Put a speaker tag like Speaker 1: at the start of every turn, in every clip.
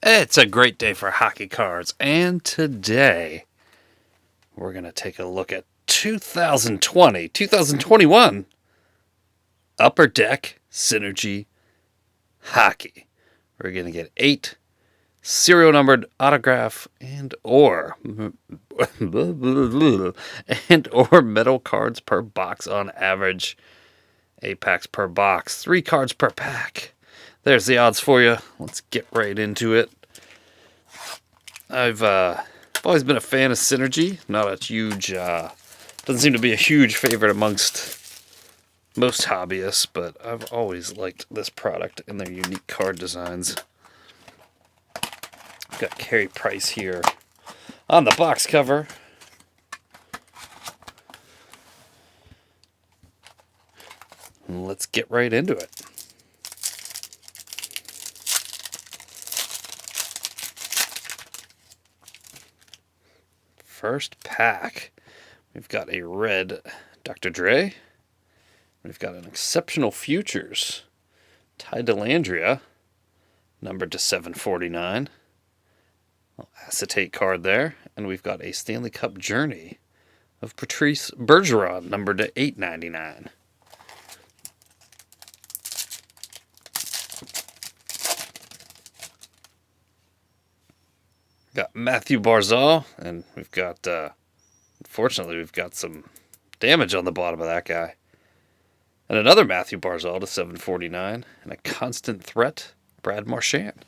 Speaker 1: It's a great day for hockey cards, and today we're going to take a look at 2021 Upper Deck Synergy Hockey. We're going to get 8 serial numbered autograph and or metal cards per box on average. 8 packs per box, 3 cards per pack. There's the odds for you. Let's get right into it. I've always been a fan of Synergy. Not a huge, doesn't seem to be a huge favorite amongst most hobbyists, but I've always liked this product and their unique card designs. I've got Carey Price here on the box cover. Let's get right into it. First pack, we've got a red Dr. Dre. We've got an Exceptional Futures Ty Dellandrea, numbered to 749. Acetate card there. And we've got a Stanley Cup Journey of Patrice Bergeron, numbered to 899. Got Matthew Barzal, and we've got, unfortunately, we've got some damage on the bottom of that guy. And another Matthew Barzal to 749, and a Constant Threat, Brad Marchand.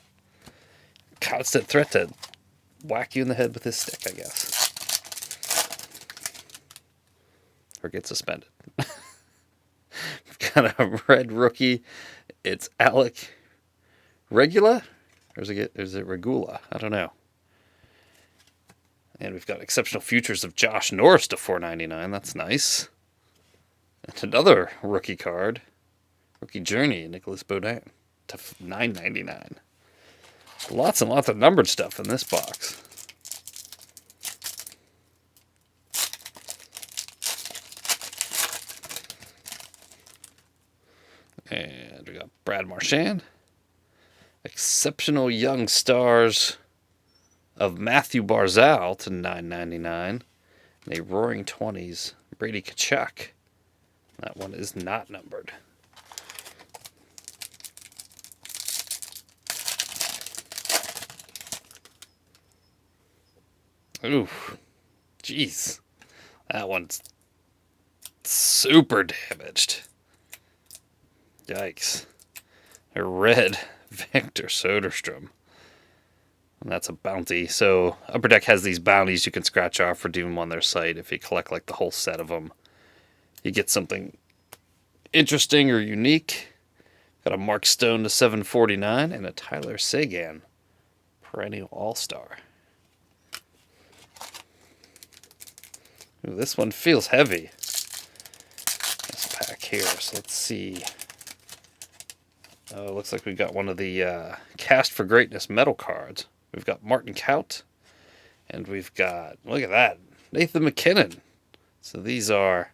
Speaker 1: Constant threat to whack you in the head with his stick, I guess. Or get suspended. We've got a red rookie. It's Alec Regula? Or is it Regula? I don't know. And we've got Exceptional Futures of Josh Norris to 499. That's nice. And another rookie card. Rookie Journey, Nicholas Baudin to 999. Lots and lots of numbered stuff in this box. And we got Brad Marchand. Exceptional Young Stars of Matthew Barzal to 999. And a Roaring 20s Brady Tkachuk. That one is not numbered. Ooh, jeez. That one's super damaged. Yikes. A red Victor Soderstrom. And that's a bounty. So Upper Deck has these bounties you can scratch off for doing on their site. If you collect like the whole set of them, you get something interesting or unique. Got a Mark Stone to 749 and a Tyler Seguin, perennial all-star. Ooh, this one feels heavy. This pack here. So let's see. Oh, it looks like we got one of the Cast for Greatness metal cards. We've got Martin Kaut, and we've got, look at that, Nathan McKinnon. So these are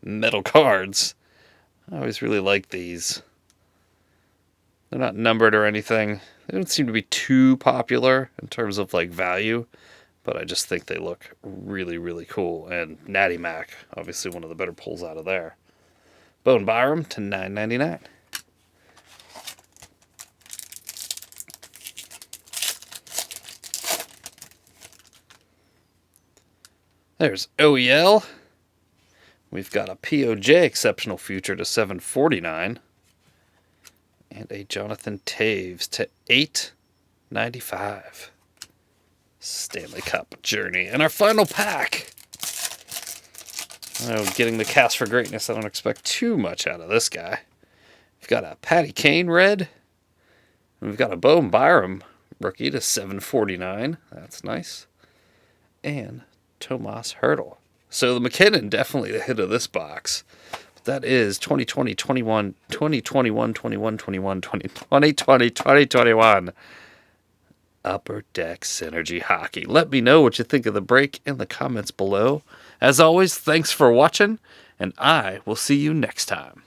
Speaker 1: metal cards. I always really like these. They're not numbered or anything. They don't seem to be too popular in terms of like value, but I just think they look really, really cool. And Natty Mac, obviously one of the better pulls out of there. Bowen Byram to $9.99. There's OEL. We've got a POJ Exceptional Future to 749. And a Jonathan Taves to 895. Stanley Cup Journey. And our final pack. Getting the Cast for Greatness, I don't expect too much out of this guy. We've got a Patty Kane red. And we've got a Bowen Byram rookie to 749. That's nice. And Tomas Hertl. So the McKinnon, definitely the hit of this box. That is 2020, 21, 2021, 21, 21, 2020, 2021. Upper Deck Synergy Hockey. Let me know what you think of the break in the comments below. As always, thanks for watching, and I will see you next time.